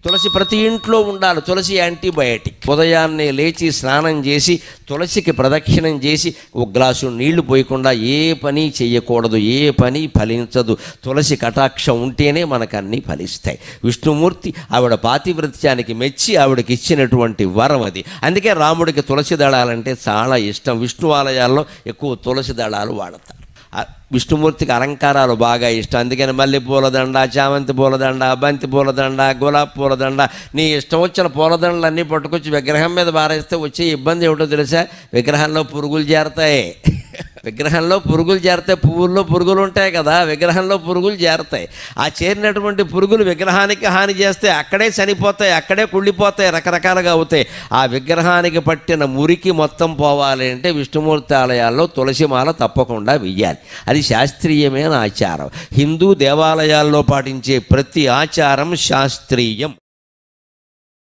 తులసి ప్రతి ఇంట్లో ఉండాలి. తులసి యాంటీబయాటిక్. ఉదయాన్నే లేచి స్నానం చేసి తులసికి ప్రదక్షిణం చేసి ఒక గ్లాసు నీళ్లు పోయకుండా ఏ పని చేయకూడదు, ఏ పని ఫలించదు. తులసి కటాక్షం ఉంటేనే మనకు అన్నీ ఫలిస్తాయి. విష్ణుమూర్తి ఆవిడ పాతివ్రత్యానికి మెచ్చి ఆవిడకి ఇచ్చినటువంటి వరం అది. అందుకే రాముడికి తులసి దళాలంటే చాలా ఇష్టం. విష్ణు ఆలయాల్లో ఎక్కువ తులసి దళాలు వాడతారు. విష్ణుమూర్తికి అలంకారాలు బాగా ఇష్టం. అందుకని మల్లె పూలదండ, చామంతి పూలదండ, బంతి పూలదండ, గులాబీ పూలదండ, నీ ఇష్టం వచ్చిన పూలదండలు అన్నీ పట్టుకొచ్చి విగ్రహం మీద బారేస్తే వచ్చే ఇబ్బంది ఏమిటో తెలుసా? విగ్రహంలో పురుగులు చేరతాయి. విగ్రహంలో పురుగులు చేరతాయి. పువ్వుల్లో పురుగులు ఉంటాయి కదా, విగ్రహంలో పురుగులు చేరతాయి. ఆ చేరినటువంటి పురుగులు విగ్రహానికి హాని చేస్తే అక్కడే చనిపోతాయి, అక్కడే కుళ్ళిపోతాయి, రకరకాలుగా అవుతాయి. ఆ విగ్రహానికి పట్టిన మురికి మొత్తం పోవాలి అంటే విష్ణుమూర్తి ఆలయాల్లో తులసిమాల తప్పకుండా వెయ్యాలి. అది శాస్త్రీయమైన ఆచారం. హిందూ దేవాలయాల్లో పాటించే ప్రతి ఆచారం శాస్త్రీయం.